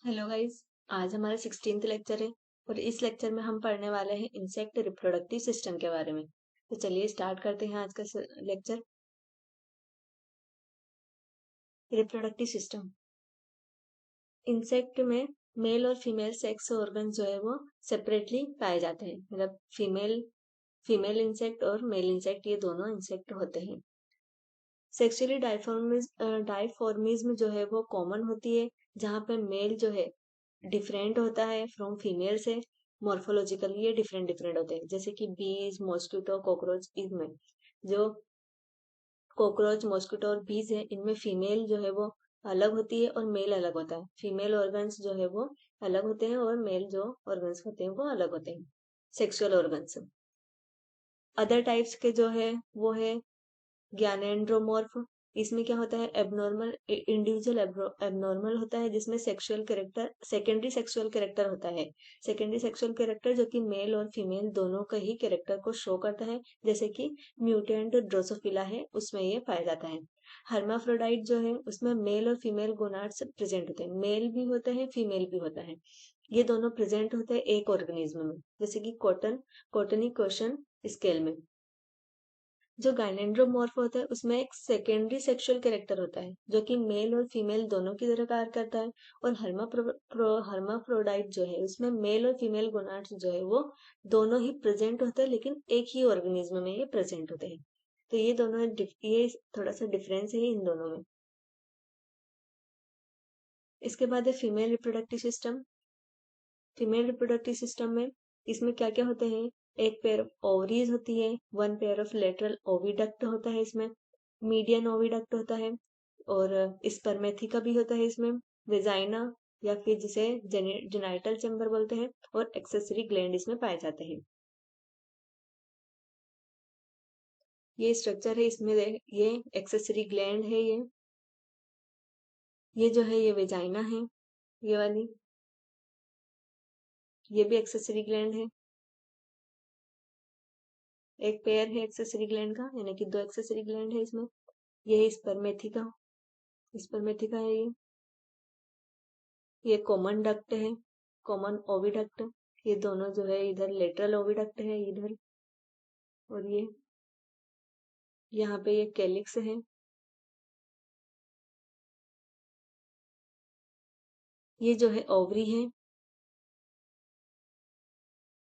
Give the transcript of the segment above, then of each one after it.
Hello guys. आज हमारा 16th lecture है और इस लेक्चर में हम पढ़ने वाले हैं इंसेक्ट रिप्रोडक्टिव सिस्टम के बारे में। तो चलिए स्टार्ट करते हैं आज का लेक्चर। Reproductive system. इंसेक्ट में मेल और फीमेल सेक्स ऑर्गन जो है वो सेपरेटली पाए जाते हैं, मतलब फीमेल फीमेल इंसेक्ट और मेल इंसेक्ट ये दोनों इंसेक्ट होते हैं। सेक्सुअली डाइफॉर्मिज्म जो है वो कॉमन होती है, जहाँ पे मेल जो है डिफरेंट होता है फ्रॉम फीमेल से। मॉर्फोलॉजिकली ये डिफरेंट डिफरेंट होते हैं, जैसे कि बीज, मॉस्किटो, कॉकरोच। इनमें जो कॉकरोच, मॉस्किटो और बीज है, इनमें फीमेल जो है वो अलग होती है और मेल अलग होता है। फीमेल ऑर्गन्स जो है वो अलग होते हैं और मेल जो ऑर्गन्स होते हैं वो अलग होते हैं, सेक्सुअल ऑर्गन्स। अदर टाइप्स के जो है वो है ज्ञानेंड्रोमॉर्फ। इसमें क्या होता है, एबनॉर्मल इंडिविजुअल एबनॉर्मल होता है, जिसमें sexual character secondary sexual character होता है। सेकेंडरी सेक्सुअल कैरेक्टर जो कि मेल और फीमेल दोनों का ही कैरेक्टर को शो करता है, जैसे कि म्यूटेंट ड्रोसोफिला है, उसमें ये पाया जाता है। हर्माफ्रोडाइट जो है उसमें मेल और फीमेल गोनाड्स प्रेजेंट होते हैं, मेल भी होता है फीमेल भी होता है। ये दोनों प्रेजेंट होते हैं एक ऑर्गेनिज्म में, जैसे कि कॉटनी क्वेश्चन स्केल में। जो गाइनेंड्रोमॉर्फ होता है उसमें एक सेकेंडरी सेक्सुअल कैरेक्टर होता है, जो कि मेल और फीमेल दोनों की तरह कार्य करता है। और हर्माफ्रोडाइट जो है उसमें मेल और फीमेल गोनाड्स जो है वो दोनों ही प्रेजेंट होते हैं, लेकिन एक ही ऑर्गेनिज्म में ये प्रेजेंट होते हैं। तो ये दोनों ये थोड़ा सा डिफरेंस है इन दोनों में। इसके बाद है female reproductive system. Female reproductive system में इसमें क्या क्या होते हैं, एक पेयर ऑफ ओवरीज होती है, one pair of lateral oviduct होता है इसमें, मीडियन ओविडक्ट होता है, और स्पर्मेथिका भी होता है इसमें, वेजाइना या फिर जिसे जेनाइटल चैम्बर बोलते हैं, और एक्सेसरी ग्लैंड इसमें पाए जाते हैं। ये स्ट्रक्चर है इसमें, ये एक्सेसरी ग्लैंड है, ये जो है ये वेजाइना है, ये वाली, ये भी एक्सेसरी ग्लैंड है। एक पेयर है एक्सेसरी ग्लैंड का, यानी कि दो एक्सेसरी ग्लैंड है इसमें। ये है स्पर्मेथिका, स्पर्मेथिका है ये कॉमन डक्ट है, कॉमन ओविडक्ट। ये दोनों जो है इधर लेटरल ओविडक्ट है इधर, और ये यहाँ पे ये कैलिक्स है। ये जो है ओवरी है,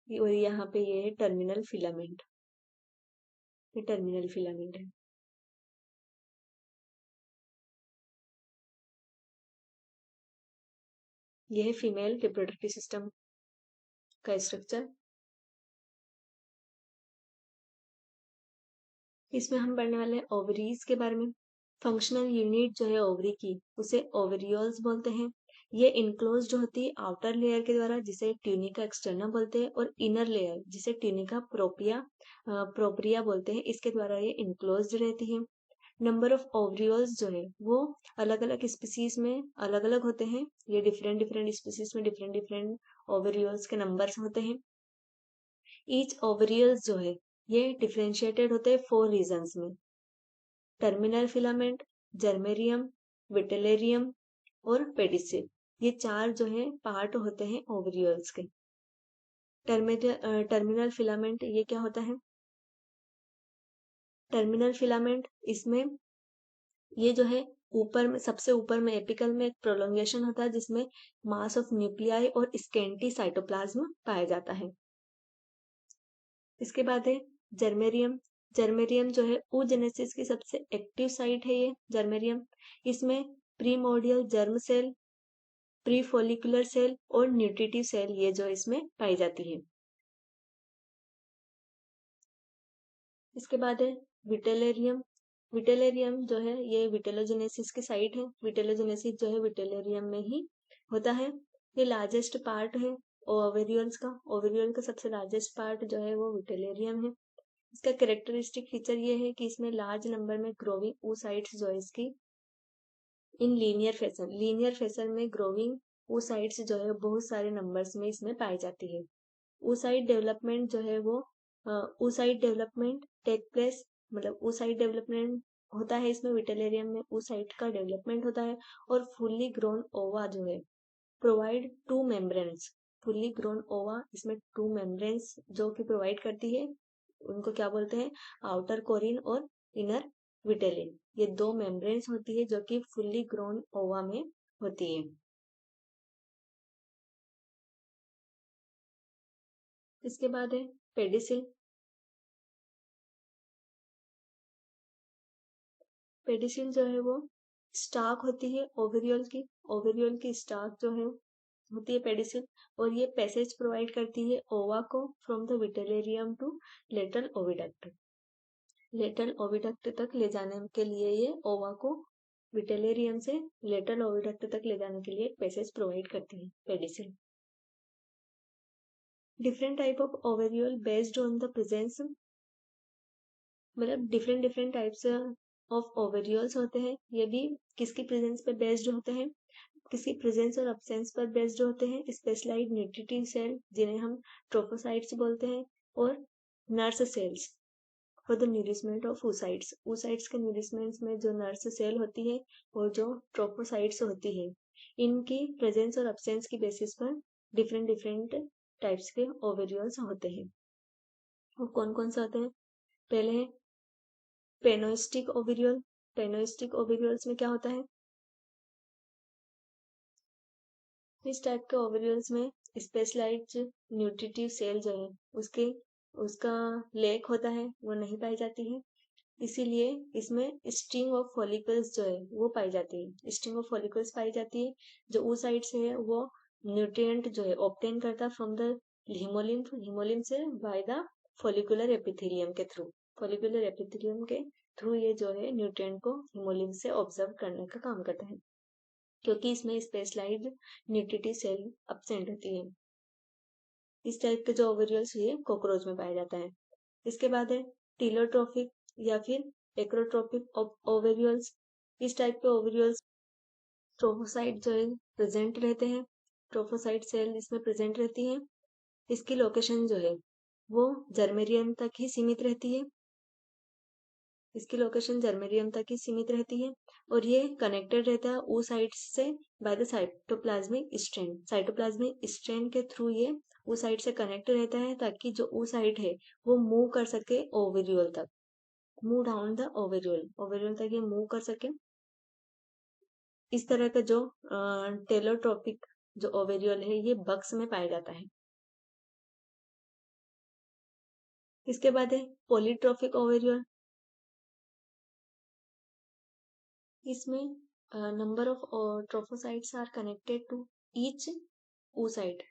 और यहाँ पे ये है टर्मिनल फिलामेंट, ये टर्मिनल फिलामेंट है। ये है फीमेल रिप्रोडक्टिव सिस्टम का स्ट्रक्चर। इसमें हम पढ़ने वाले हैं ओवरीज के बारे में। फंक्शनल यूनिट जो है ओवरी की उसे ओवरियोल्स बोलते हैं। ये इनक्लोज्ड होती है आउटर लेयर के द्वारा, जिसे ट्यूनिका एक्सटर्ना बोलते हैं, और इनर लेयर जिसे ट्यूनिका प्रोप्रिया बोलते हैं, इसके द्वारा ये इनक्लोज्ड रहती है। नंबर ऑफ ओवरियोल्स जो है वो अलग अलग स्पीसीज में अलग अलग होते हैं। ये डिफरेंट डिफरेंट स्पीसीज में डिफरेंट डिफरेंट ओवरियोल्स के नंबर्स होते हैं। ईच ओवरियल्स जो है ये डिफ्रेंशिएटेड होते हैं 4 रीजन्स में: टर्मिनल फिलामेंट, जर्मेरियम, विटेलेरियम और पेडिसिल। ये 4 जो है पार्ट होते हैं ओवरियल्स के। टर्मिनल फिलामेंट ये क्या होता है, टर्मिनल फिलामेंट इसमें ये जो है ऊपर में, सबसे ऊपर में एपिकल में एक प्रोलोंगेशन होता है, जिसमें मास ऑफ न्यूक्लियाई और स्केंटी साइटोप्लाज्म पाया जाता है। इसके बाद है जर्मेरियम। जर्मेरियम जो है oogenesis की सबसे एक्टिव साइट है ये जर्मेरियम। इसमें primordial germ cell, pre follicular cell और न्यूट्रिटिव सेल ये जो इसमें पाई जाती है। इसके बाद है विटेलेरियम। विटेलेरियम जो है ये विटेलोजेनेसिस की साइट है। विटेलोजेनेसिस जो है विटेलेरियम में ही होता है। ये लार्जेस्ट पार्ट है ओवेरियल्स का। ओवेरियल का सबसे लार्जेस्ट पार्ट जो है वो विटेलेरियम है। इसका कैरेक्टरिस्टिक फीचर ये है कि इसमें लार्ज नंबर में ग्रोविंग oocytes जो है इसकी इन लीनियर फैशन में ग्रोविंग oocytes जो है बहुत सारे नंबर्स में इसमें पाई जाती है। oocyte डेवलपमेंट जो है वो oocyte डेवलपमेंट टेक प्लेस, मतलब oocyte डेवलपमेंट होता है इसमें, विटेलेरियम में oocyte का डेवलपमेंट होता है, और फुल्ली ग्रोन ओवा जो है provide to membranes. Fully grown ओवा इसमें टू मेम्ब्रेन्स जो कि प्रोवाइड करती है, उनको क्या बोलते हैं, आउटर कोरिन और इनर विटेलिन। ये दो मेम्ब्रेन्स होती है जो कि फुल्ली ग्रोन ओवा में होती है। इसके बाद है पेडिसिल। पेडिसिल जो है वो स्टाक होती है ओवेरियल की स्टाक जो है होती है पेडिसिल, और ये पैसेज प्रोवाइड करती है ओवा को from the vitellarium to lateral oviduct. Lateral oviduct तक ले जाने के लिए ये ओवा को विटेलेरियम से लेटरल ओविडक्ट तक ले जाने के लिए पैसेज प्रोवाइड करती है pedicel. Different type of ovariole based on the presence, मतलब different different types of ovarioles होते हैं, ये भी किसकी प्रेजेंस पे बेस्ड होते हैं, किसी प्रेजेंस और अब्सेंस पर बेस्ड होते हैं। स्पेशलाइज्ड न्यूट्रिटिव सेल जिन्हें हम ट्रोफोसाइट्स बोलते हैं, और nurse cells for the nourishment of oocytes। oocytes के न्यूरिशमेंट में जो नर्स सेल होती है और जो ट्रोफोसाइट्स होती है, इनकी प्रेजेंस और अब्सेंस की बेसिस पर डिफरेंट डिफरेंट टाइप्स के ओवेरियल्स होते हैं। और कौन कौन से होते हैं, पहले है पेनोस्टिक ओवेरियल। पेनोस्टिक ओवेरियल्स में क्या होता है, इस टाइप के ओवेरियल्स में स्पेशलाइज्ड न्यूट्रिटिव सेल जो है उसका लेक होता है, वो नहीं पाई जाती है, इसीलिए इसमें स्ट्रिंग ऑफ फॉलिकल्स जो है वो पाई जाती है। स्ट्रिंग ऑफ फॉलिकल्स पाई जाती है, जो oocyte से है वो न्यूट्रिएंट जो है ऑब्टेन करता फ्रॉम द हिमोलिम से बाय द फॉलिकुलर एपिथेलियम के थ्रू। फॉलिकुलर एपिथेलियम के थ्रू ये जो है न्यूट्रिएंट को हिमोलिम से ऑब्जर्व करने का काम करता है, क्योंकि इसमें स्पेशलाइज्ड न्यूट्रिटिव सेल अब्सेंट होती है। इस टाइप के जो ओवेरियल्स ये कॉकरोच में पाया जाता है। इसके बाद है टीलोट्रोफिक या फिर एक्रोट्रोपिक ओवेरियल्स। इस टाइप के ओवेरियल्स ट्रोफोसाइट जो है प्रेजेंट रहते हैं, ट्रोफोसाइट सेल इसमें प्रेजेंट रहती है। इसकी लोकेशन जो है वो जर्मेरियम तक ही सीमित रहती है, इसकी लोकेशन जर्मेरियम तक ही सीमित रहती है, और ये कनेक्टेड रहता है oocytes से by the cytoplasmic strand. Cytoplasmic strand के थ्रू ये oocyte से कनेक्ट रहता है, ताकि जो oocyte है वो मूव कर सके ओवेरियल तक, मूव डाउन द ओवेरियल तक ये मूव कर सके। इस तरह का जो टेलोट्रोपिक जो ओवेरियल है ये बग्स में पाया जाता है। इसके बाद है पॉलीट्रोफिक ओवेरियल। इसमें number of trophocytes are connected to each oocyte।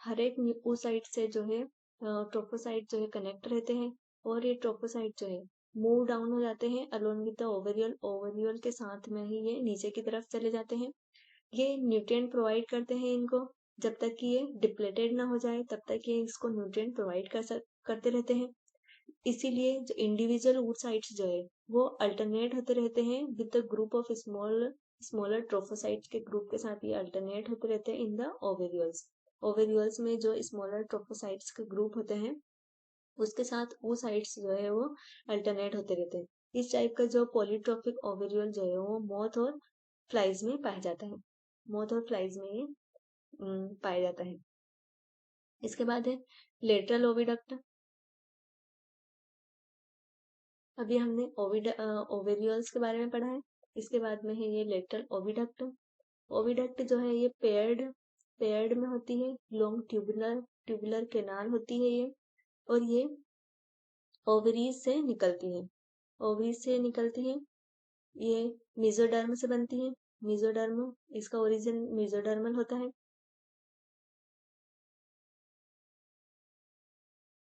हर एक oocyte से जो है ट्रोफोसाइट जो है कनेक्ट रहते हैं, और ये ट्रोफोसाइट जो है मूव डाउन हो जाते हैं अलोन विद द ओवेरियल के साथ में ही ये नीचे की तरफ चले जाते हैं। ये न्यूट्रिएंट प्रोवाइड करते हैं इनको, जब तक कि ये डिप्लेटेड ना हो जाए तब तक ये इसको न्यूट्रिएंट प्रोवाइड करते रहते हैं। इसीलिए जो इंडिविजुअल oocytes जो है वो अल्टरनेट होते रहते हैं with the group of smaller trophocytes के ग्रुप के साथ ये अल्टरनेट होते रहते हैं इन द ओवेरियल्स। ओवेरियल्स में जो स्मॉलर ट्रोफोसाइट्स के ग्रुप होते हैं उसके साथ oocytes जो है वो अल्टरनेट होते रहते हैं। इस टाइप का जो पॉलीट्रोफिक ओवेरियल जो है वो मोथ और फ्लाइज में पाया जाता है, मोथ और फ्लाइज में ये पाया जाता है। इसके बाद है लेटरल ओविडक्ट। अभी हमने ओवेरियल्स के बारे में पढ़ा है, इसके बाद में है ये लेटरल ओविडक्ट। ओविडक्ट जो है ये पेयर्ड में होती है, लॉन्ग ट्यूबुलर कैनाल होती है ये, और ये ओवरीज से निकलती है, ओवरीज से निकलती है। ये मेसोडर्म से बनती है, मेसोडर्म इसका ओरिजिन मेसोडर्मल होता है।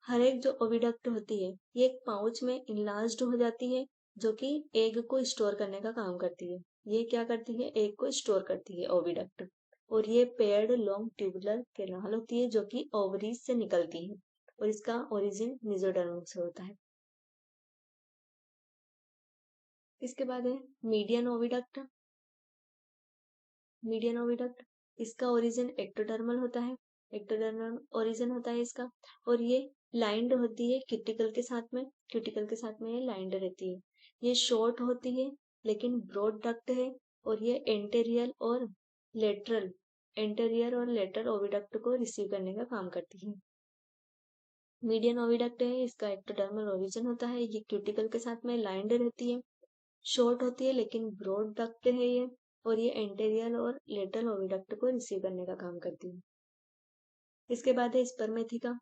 हर एक जो ओविडक्ट होती है ये एक पाउच में इनलार्ज्ड हो जाती है, जो कि एग को स्टोर करने का काम करती है। ये क्या करती है, एग को स्टोर करती है ओविडक्ट। और ये पेयर्ड लॉन्ग ट्यूबुलर कैनाल होती है जो कि ओवरीज से निकलती है, और इसका ओरिजिन मेसोडर्म से होता है। इसके बाद है मीडियन ओविडक्ट। मीडियन ओविडक्ट इसका ओरिजिन एक्टोडर्मल होता है, एक्टोडर्मल ओरिजिन होता है इसका, और ये लाइंड होती है क्यूटिकल के साथ में, क्यूटिकल के साथ में ये लाइंड रहती है। ये शॉर्ट होती है लेकिन ब्रॉड डक्ट है, और ये एंटेरियल और लेटरल एंटीरियर और लेटरल ओविडक्ट को रिसीव करने का काम करती है। मीडियन ओविडक्ट है, इसका एक्टोडर्मल ओरिजिन होता है, ये क्यूटिकल के साथ में लाइंड रहती है, शॉर्ट होती है लेकिन ब्रॉड डक्ट है ये, और ये एंटीरियर और लेटरल ओविडक्ट को रिसीव करने का काम करती है। इसके बाद है स्पर्मेथिका।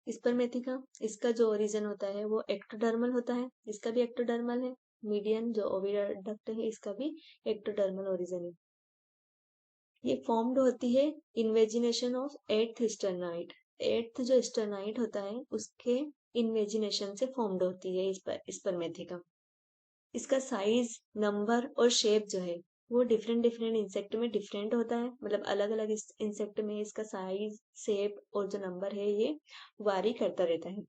स्पर्मेथिका, इसका जो ओरिजिन होता है वो एक्टोडर्मल होता है, इसका भी एक्टोडर्मल है। मीडियन जो ओविडक्ट है इसका भी एक्टोडर्मल ओरिजिन है। ये फॉर्म्ड होती है इन्वेजिनेशन ऑफ एट्थ स्टर्नाइट। एट्थ जो स्टर्नाइट होता है उसके इन्वेजिनेशन से फॉर्म्ड होती है स्पर्मेथिका। इसका साइज, नंबर और शेप जो है वो डिफरेंट डिफरेंट इंसेक्ट में डिफरेंट होता है, मतलब अलग अलग इंसेक्ट में इसका साइज, शेप और जो नंबर है ये वारी करता रहता है।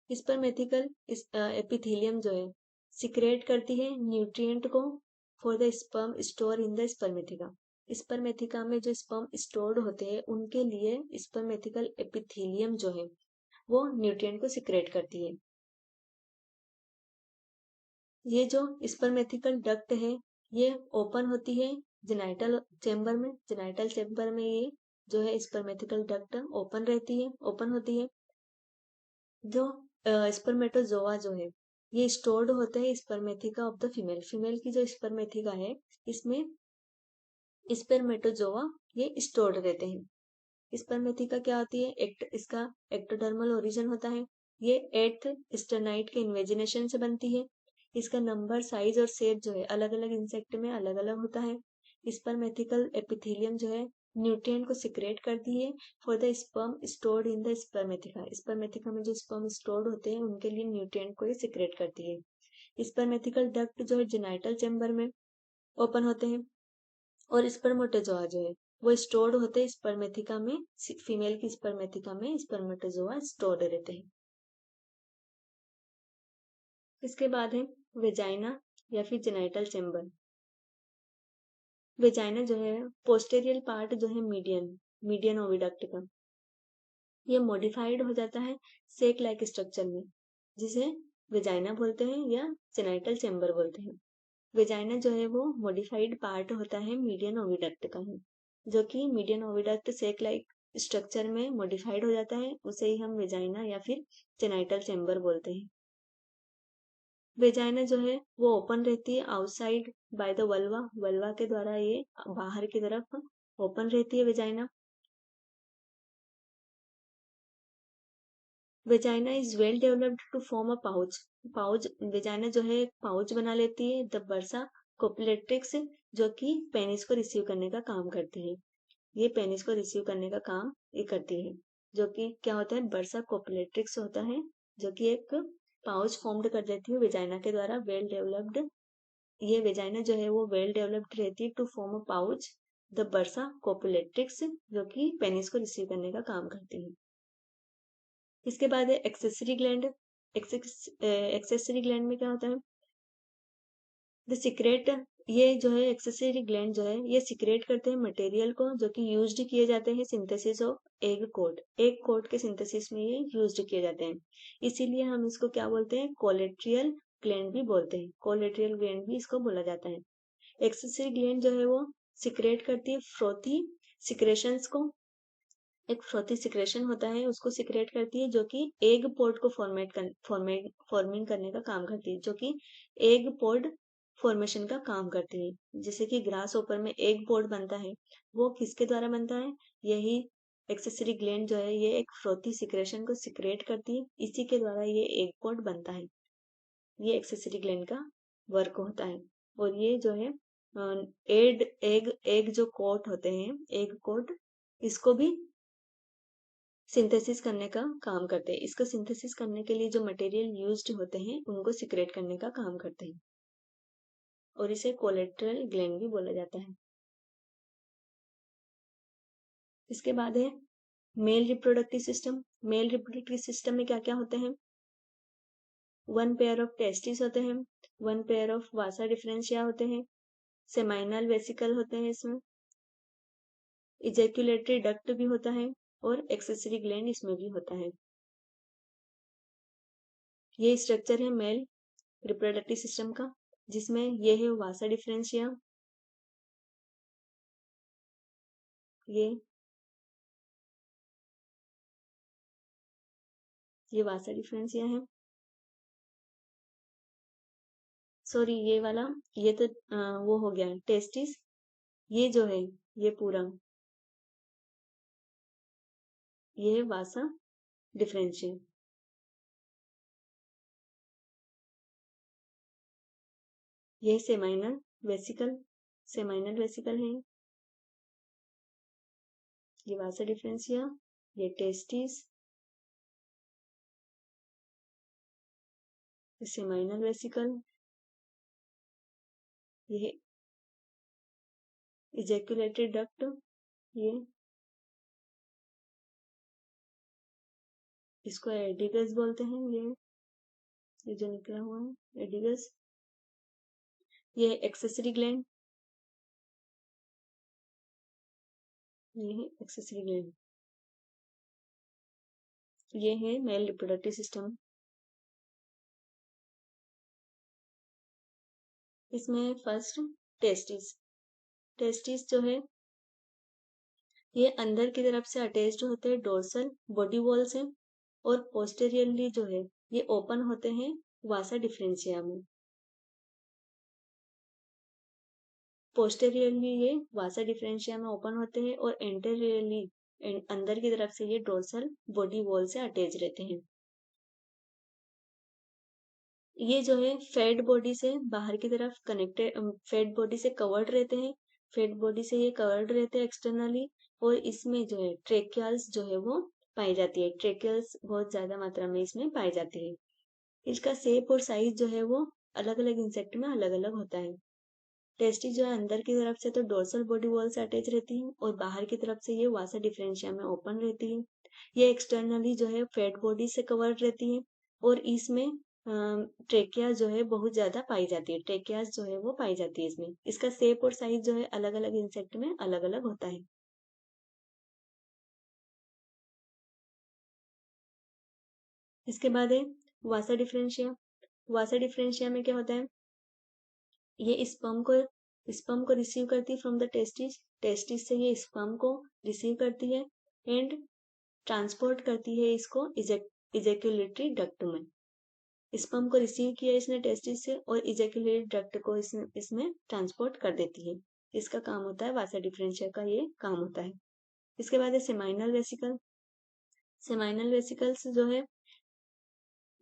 स्पर्मेथिकल एपिथेलियम जो है सिक्रेट करती है न्यूट्रिएंट को for the sperm store in the spermatheca. Spermatheca में जो स्पर्म स्टोर्ड होते हैं उनके लिए स्पर्मेथिकल एपिथेलियम जो है वो न्यूट्रिएंट को सिक्रेट करती है। ये जो स्पर्मेथिकल डक्ट है ये ओपन होती है जेनाइटल चेम्बर में। जेनाइटल चेम्बर में ये जो है स्पर्मेथिकल डक्ट ओपन होती है। जो स्पर्मेटोजोआ जो है ये स्टोर्ड होते हैं spermatheca of the female. Female की जो स्पर्मेथिका है इसमें स्पर्मेटोजोआ ये स्टोर्ड रहते हैं। स्पर्मेथिका क्या होती है, इसका एक्टोडर्मल ओरिजिन होता है। ये एट्थ स्टर्नाइट के इन्वेजिनेशन से बनती है। इसका नंबर, साइज और शेप जो है अलग अलग इंसेक्ट में अलग अलग होता है। स्पर्मेथिकल एपिथेलियम जो है न्यूट्रिएंट को सिक्रेट करती है for the sperm stored in the spermatheca. Spermatheca में जो स्पर्म स्टोर्ड होते हैं उनके लिए न्यूट्रिएंट को ये सिक्रेट करती है। स्पर्मेथिकल डक्ट जो है जेनाइटल चेम्बर में ओपन होते हैं, और स्पर्मेटोजोआ जो है वो स्टोर्ड होते हैं स्पर्मेथिका में। फीमेल की स्पर्मेथिका में स्पर्मेटोजोआ स्टोर्ड रहते हैं। इसके बाद है वेजाइना या फिर जेनाइटल चेम्बर। वेजाइना जो है पोस्टेरियल पार्ट जो है मीडियन ओविडक्ट का, ये मॉडिफाइड हो जाता है सेक लाइक स्ट्रक्चर में, जिसे वेजाइना बोलते हैं या जेनाइटल चेम्बर बोलते हैं। वेजाइना जो है वो मॉडिफाइड पार्ट होता है मीडियन ओविडक्ट का है, जो कि मीडियन ओविडक्ट सेक लाइक स्ट्रक्चर में मॉडिफाइड हो जाता है, उसे ही हम वेजाइना या फिर जेनाइटल चेम्बर बोलते हैं। वेजाइना जो है वो ओपन रहती है outside by the vulva. Vulva के द्वारा ये बाहर की तरफ ओपन रहती है vagina. Vagina is well developed to form a pouch. Pouch vagina जो है पाउच बना लेती है द बर्सा कोपलेट्रिक्स, जो कि पेनिस को रिसीव करने का काम करती है। ये पेनिस को रिसीव करने का काम ये करती है, जो कि क्या होता है, बर्सा कोपलेट्रिक्स होता है, जो कि एक पाउच फॉर्म्ड कर देती है वेजाइना के द्वारा। वेल डेवलप्ड ये वेजाइना जो है वो वेल डेवलप्ड रहती है to form a pouch the bursa copulatrix, जो कि पेनिस को रिसीव करने का काम करती है। इसके बाद है एक्सेसरी ग्लैंड। एक्सेसरी ग्लैंड में क्या होता है, द सीक्रेट, ये जो है एक्सेसरी ग्लैंड जो है ये सीक्रेट करते हैं मटेरियल को जो कि यूज्ड किए जाते हैं synthesis of egg coat. Egg coat के सिंथेसिस में ये यूज्ड किए जाते हैं, इसीलिए हम इसको क्या बोलते हैं, कोलेट्रियल ग्लैंड भी बोलते हैं। कोलेट्रियल ग्लैंड भी इसको बोला जाता है। एक्सेसरी ग्लैंड जो है वो सिक्रेट करती है फ्रोथी सिक्रेशंस को। एक फ्रोथी सिक्रेशन होता है उसको सिक्रेट करती है, जो कि एग पोड को फॉर्मिंग करने का काम करती है, जो कि एग पोड फॉर्मेशन का काम करती है। जैसे कि ग्रास ओपर में एग पोड बनता है, वो किसके द्वारा बनता है, यही एक्सेसरी ग्लैंड जो है ये एक फ्रोथी सिक्रेशन को सिक्रेट करती है, इसी के द्वारा ये एग पोड बनता है। ये एक्सेसरी ग्लैंड का वर्क होता है। और ये जो है एग एग एग जो कोट होते हैं, एग कोट, इसको भी सिंथेसिस करने का काम करते हैं। इसको सिंथेसिस करने के लिए जो मटेरियल यूज्ड होते हैं उनको सिक्रेट करने का काम करते हैं, और इसे कोलेट्रल ग्लैंड भी बोला जाता है। इसके बाद है male reproductive system. Male reproductive system में क्या क्या होते हैं, वन पेयर ऑफ टेस्टिस होते हैं, one pair of Vasa differentia होते हैं, सेमाइनल वेसिकल होते हैं, इसमें इजैक्यूलेटरी डक्ट भी होता है, और एक्सेसरी ग्लैंड इसमें भी होता है। ये स्ट्रक्चर है मेल रिप्रोडक्टिव सिस्टम का, जिसमें ये है वासा डिफरेंशिया, ये वासा डिफरेंशिया है। सॉरी, ये वाला, ये तो वो हो गया टेस्टिस। ये जो है, ये पूरा, ये है वासा डिफरेंशिया। ये सेमाइनल वेसिकल, सेमाइनल वेसिकल है। ये वासा डिफरेंशिया, ये टेस्टिस, ये सेमाइनल वेसिकल, ये इजैक्यूलेटरी डक्ट, ये इसको एडिगस बोलते हैं। ये जो निकला हुआ है एडिगस, ये एक्सेसरी ग्लैंड, ये है एक्सेसरी ग्लैंड। ये है मेल रिप्रोडक्टिव सिस्टम। इसमें फर्स्ट टेस्टिस। टेस्टिस जो है, ये अंदर की तरफ से अटैच्ड होते हैं डोर्सल बॉडी वॉल से, और पोस्टेरियरली जो है ये ओपन होते हैं वासा डिफरेंशिया में। पोस्टेरियरली ये वासा डिफरेंशिया में ओपन होते हैं, और एंटेरियरली अंदर की तरफ से ये डोर्सल बॉडी वॉल से अटैच रहते हैं। ये जो है फेड बॉडी से बाहर की तरफ कनेक्टेड, फेड बॉडी से कवर्ड रहते हैं। फेड बॉडी से ये कवर्ड रहते हैं एक्सटर्नली, और इसमें जो है ट्रेकियल्स जो है वो पाई जाती है। ट्रेकियल्स बहुत ज्यादा मात्रा में इसमें पाई जाती है। इसका शेप और साइज जो है वो अलग अलग इंसेक्ट में अलग अलग होता है। टेस्टिस जो है अंदर की तरफ से तो डोर्सल बॉडी वॉल से अटैच रहती है, और बाहर की तरफ से ये वासा डिफरेंशिया में ओपन रहती है। ये एक्सटर्नली जो है फैट बॉडी से कवर्ड रहती है, और इसमें ट्रेकिया जो है बहुत ज्यादा पाई जाती है। ट्रेकियास जो है वो पाई जाती है इसमें। इसका शेप और साइज जो है अलग अलग इंसेक्ट में अलग अलग होता है। इसके बाद है वासा डिफरेंशिया। वासा डिफरेंशिया में क्या होता है, ये स्पर्म को रिसीव करती है फ्रॉम द टेस्टिस। टेस्टिस से ये स्पर्म को रिसीव करती है, एंड ट्रांसपोर्ट करती है इसको इजेक्यूलेटरी डक्ट में। स्पर्म को रिसीव किया इसने टेस्टिस से, और इजेक्यूलेटरी डक्ट को इसमें ट्रांसपोर्ट कर देती है। इसका काम होता है, वासा डिफरेंशिया का ये काम होता है। इसके बाद है सेमाइनल वेसिकल। सेमाइनल वेसिकल्स जो है,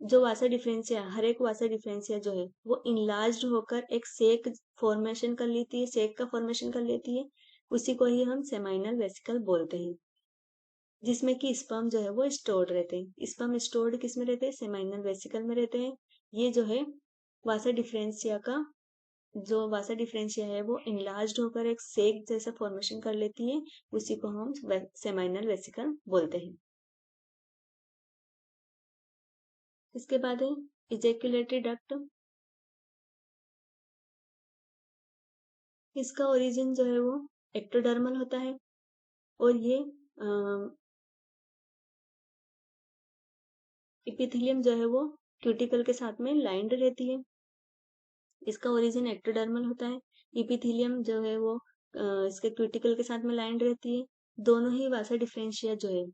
जो वासा डिफरेंशिया, हर एक वासा डिफरेंशिया जो है वो इनलार्ज होकर एक सेक फॉर्मेशन कर लेती है, सेक का फॉर्मेशन कर लेती है। उसी को ही हम सेमाइनल वेसिकल बोलते हैं, जिसमें कि स्पर्म जो है वो स्टोर्ड रहते हैं। स्पर्म स्टोर्ड किस में रहते हैं, सेमाइनल वेसिकल में रहते हैं। ये जो है वासा डिफरेंशिया का, जो वासा डिफरेंशिया है वो इनलार्ज होकर एक सेक जैसा फॉर्मेशन कर लेती है। उसी को हम सेमाइनल वेसिकल बोलते हैं। इसके बाद है इजेक्यूलेटरी डक्ट। इसका ओरिजिन जो है वो एक्टोडर्मल होता है, और ये इपिथेलियम जो है वो क्यूटिकल के साथ में लाइंड रहती है। इसका ओरिजिन एक्टोडर्मल होता है। इपिथेलियम जो है वो इसके क्यूटिकल के साथ में लाइंड रहती है। दोनों ही वासा डिफरेंशिया जो है,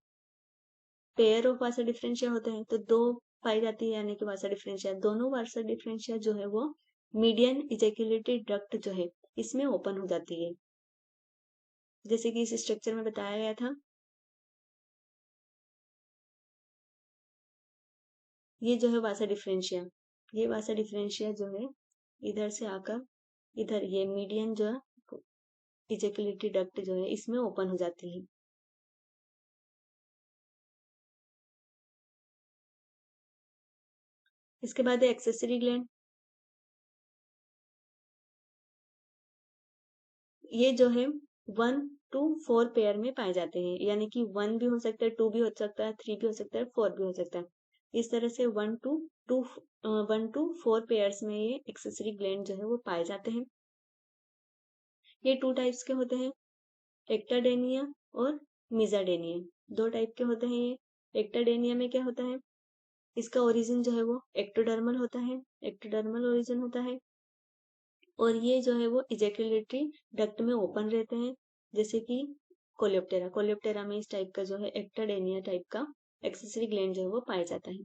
पेयर ऑफ वासा डिफरेंशिया होते हैं, तो दो पाई जाती है, यानी कि वासा डिफरेंशिया, दोनों वासा डिफरेंशिया जो है वो मीडियन इजैक्यूलेटरी डक्ट जो है इसमें ओपन हो जाती है, जैसे कि इस स्ट्रक्चर में बताया गया था। ये जो है वासा डिफरेंशिया, ये वासा डिफरेंशिया जो है इधर से आकर इधर ये मीडियन जो है इजैक्यूलेटरी डक्ट जो है इसमें ओपन हो जाती है। इसके बाद है एक्सेसरी ग्लैंड। ये जो है 1 to 4 पेयर में पाए जाते हैं, यानी कि 1 भी हो सकता है, 2 भी हो सकता है, 3 भी हो सकता है, 4 भी हो सकता है। इस तरह से 1 to 4 पेयर्स में ये एक्सेसरी ग्लैंड जो है वो पाए जाते हैं। ये 2 टाइप्स के होते हैं, एक्टाडेनिया और मिजाडेनिया। 2 टाइप के होते हैं ये। एक्टाडेनिया में क्या होता है, इसका ओरिजिन जो है वो एक्टोडर्मल होता है, एक्टोडर्मल ओरिजिन होता है, और ये जो है वो इजैक्यूलेटरी डक्ट में ओपन रहते हैं, जैसे कि कोलियोप्टेरा। कोलियोप्टेरा में इस टाइप का जो है एक्टाडेनिया टाइप का एक्सेसरी ग्लैंड जो है वो पाया जाता है।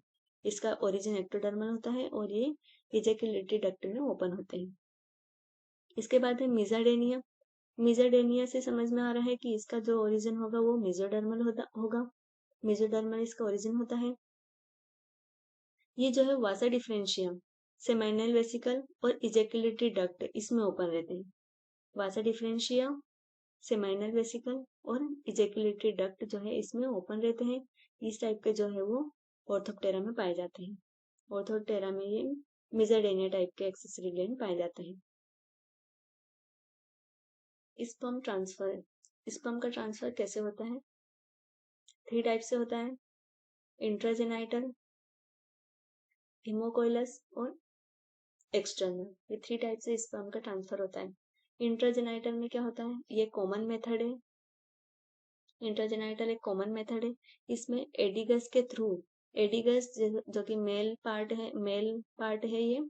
इसका ओरिजिन एक्टोडर्मल होता है और ये इजैक्युलेटरी डक्ट में ओपन होते हैं। इसके बाद है मीजाडेनिया। मीजाडेनिया से समझ में आ रहा है कि इसका जो ओरिजिन होगा वो मेसोडर्मल होगा। मेसोडर्मल इसका ओरिजिन होता है। ये जो है वासा डिफरेंशियम, सेमाइनल वेसिकल और इजैक्युलेटरी डक्ट इसमें ओपन रहते हैं। वासा डिफरेंशिया, सेमाइनल वेसिकल और इजैक्युलेटरी डक्ट जो है इसमें ओपन रहते हैं। इस टाइप के जो है वो ऑर्थोप्टेरा में पाए जाते हैं। ऑर्थोप्टेरा में ये मिजाडेनिया टाइप के एक्सेसरी ग्लैंड पाए जाते हैं। Sperm transfer. स्पर्म का ट्रांसफर कैसे होता है? 3 टाइप से होता है, इंट्राजेनाइटल, हिमोकोइलस और एक्सटर्नल। ये 3 टाइप से स्पर्म का ट्रांसफर होता है। इंट्राजेनाइटल में क्या होता है? ये कॉमन मेथड है। इंट्राजेनाइटल एक कॉमन मेथड है। इसमें एडिगस के थ्रू, एडिगस जो कि मेल पार्ट है ये,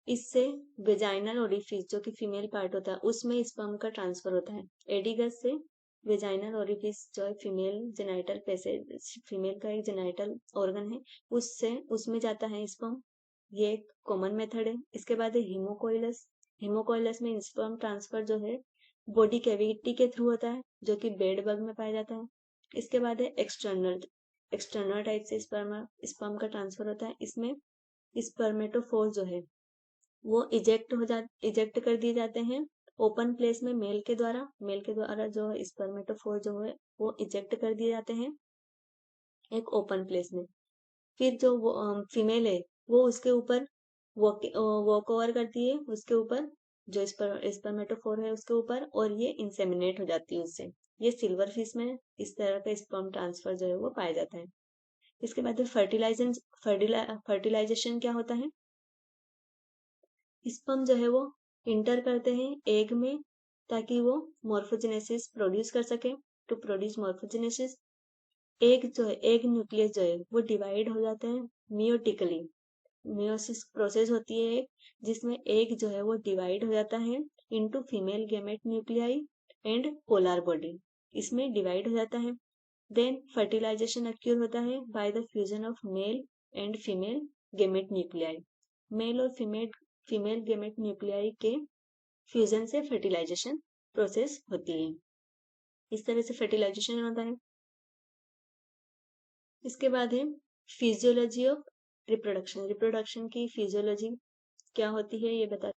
इससे वेजाइनल ओरिफिस जो कि फीमेल पार्ट होता है उसमें स्पर्म का ट्रांसफर होता है। एडिगस से वेजाइनल ओरिफिस जो है फीमेल जेनाइटल पैसेज, फीमेल का एक जेनाइटल ऑर्गन है, उससे उसमें जाता है स्पर्म। ये एक कॉमन मेथड है। इसके बाद है हीमोकोइलस। हीमोकोइलस में स्पर्म ट्रांसफर जो है बॉडी कैविटी के थ्रू होता है, जो कि बेड बग में पाया जाता है। इसके बाद है एक्सटर्नल। एक्सटर्नल टाइप से स्पर्म का ट्रांसफर होता है। इसमें स्पर्मेटोफोर जो है वो इजेक्ट कर दिए जाते हैं ओपन प्लेस में मेल के द्वारा जो स्पर्मेटोफोर जो है वो इजेक्ट कर दिए जाते हैं एक ओपन प्लेस में। फिर जो फीमेल है वो उसके ऊपर वॉक ओवर करती है, उसके ऊपर जो स्पर्मेटोफोर है उसके ऊपर, और ये इंसेमिनेट हो जाती है उससे। ये सिल्वर फिश में इस तरह का स्पर्म ट्रांसफर जो है वो पाया जाता है। इसके बाद फर्टिलाइजेशन क्या होता है? स्पर्म जो है वो इंटर करते हैं एग में ताकि वो मॉर्फोजेनेसिस प्रोड्यूस कर सके, टू प्रोड्यूस मॉर्फोजेनेसिस। एग जो है, एग न्यूक्लियस जो है वो डिवाइड हो जाते हैं मियोटिकली। मियोसिस प्रोसेस होती है एक, जिसमें एग जो है वो डिवाइड हो जाता है into female gamete nuclei and polar body, इसमें डिवाइड हो जाता है। देन फर्टिलाइजेशन अक्यूर होता है by the fusion of male and female gamete nuclei. Male और फीमेल गैमेट न्यूक्लियाई के फ्यूजन से फर्टिलाइजेशन प्रोसेस होती है। इस तरह से फर्टिलाइजेशन होता है। इसके बाद है फिजियोलॉजी ऑफ रिप्रोडक्शन। रिप्रोडक्शन की फिजियोलॉजी क्या होती है ये बता।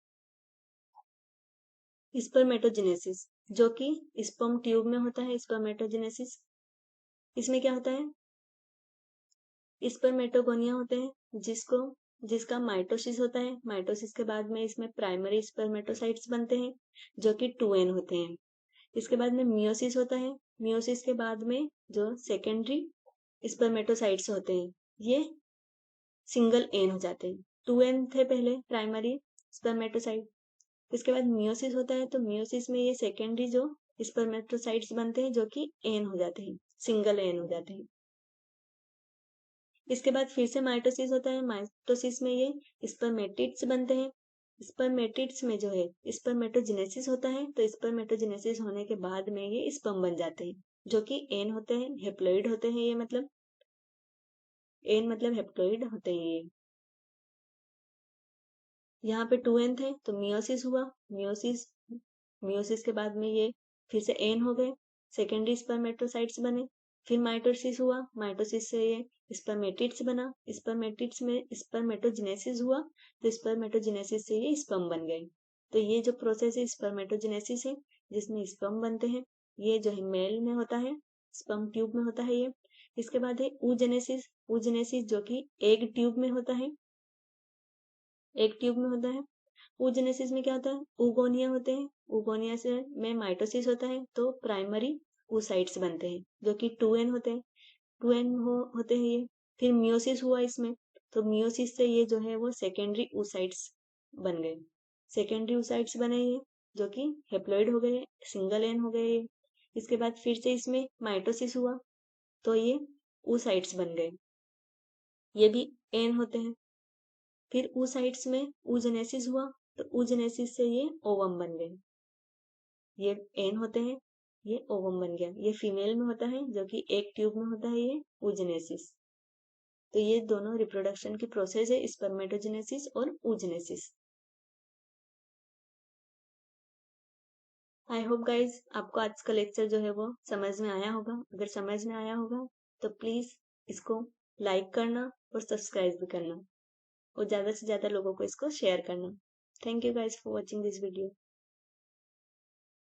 स्पर्मेटोजेनेसिस, जो कि स्पर्म ट्यूब में होता है। स्पर्मेटोजेनेसिस इसमें क्या होता है? स्पर्मेटोगोनिया होते हैं जिसका माइटोसिस होता है। माइटोसिस के बाद में इसमें प्राइमरी स्पर्मेटोसाइट्स बनते हैं जो कि 2n होते हैं। इसके बाद में मियोसिस होता है। मियोसिस के बाद में जो सेकेंडरी स्पर्मेटोसाइट्स होते हैं ये सिंगल एन हो जाते हैं। 2n थे पहले प्राइमरी स्पर्मेटोसाइट। इसके बाद मियोसिस होता है, तो मियोसिस में ये सेकेंडरी जो स्पर्मेटोसाइट्स बनते हैं जो कि एन हो जाते हैं, सिंगल एन हो जाते हैं। इसके बाद फिर से माइटोसिस होता है। माइटोसिस में ये स्पर्मेटिड्स बनते हैं। स्पर्मेटिड्स में जो है स्पर्मेटोजेनेसिस होता है, तो स्पर्मेटोजेनेसिस होने के बाद में ये स्पर्म बन जाते हैं जो कि एन होते हैं, हेप्लॉइड होते हैं। ये मतलब एन मतलब हेप्लॉइड होते हैं ये। यहाँ पे 2n थे तो मियोसिस हुआ। मियोसिस के बाद में ये फिर से एन हो गए, सेकेंडरी स्पर्मेटोसाइट्स बने। फिर माइटोसिस हुआ, माइटोसिस से ये स्पर्मेटिड्स बना। स्पर्मेटिड्स में स्पर्मेटोजेनेसिस हुआ, तो स्पर्मेटोजेनेसिस से ये स्पर्म बन गए। तो ये जो प्रोसेस है स्पर्मेटोजेनेसिस है, जिसमें स्पर्म बनते हैं। ये जो है मेल में होता है, स्पर्म ट्यूब में होता है ये। इसके बाद है oogenesis। oogenesis जो कि एग ट्यूब में होता है, एक ट्यूब में होता है। oogenesis में क्या होता है? oogonia होते हैं। oogonia से में माइटोसिस होता है, तो प्राइमरी oocytes बनते हैं जो कि 2n होते हैं। 2n होते हैं ये। फिर मियोसिस हुआ इसमें, तो मियोसिस से ये जो है वो सेकेंडरी oocytes बन गए। सेकेंडरी oocytes बने ये जो कि हेप्लॉइड हो गए, सिंगल एन हो गए। इसके बाद फिर से इसमें माइटोसिस हुआ, तो ये oocytes बन गए, ये भी एन होते हैं। फिर oocytes में oogenesis हुआ, तो oogenesis से ये ओवम बन गए, ये एन होते हैं। ये ओवम बन गया। ये फीमेल में होता है, जो कि एक ट्यूब में होता है, ये oogenesis। तो ये दोनों रिप्रोडक्शन की प्रोसेस है, स्पर्मेटोजेनेसिस और oogenesis। आई होप गाइज आपको आज का लेक्चर जो है वो समझ में आया होगा। अगर समझ में आया होगा तो प्लीज इसको लाइक करना और सब्सक्राइब भी करना और ज्यादा से ज्यादा लोगों को इसको शेयर करना। Thank you guys for watching this video.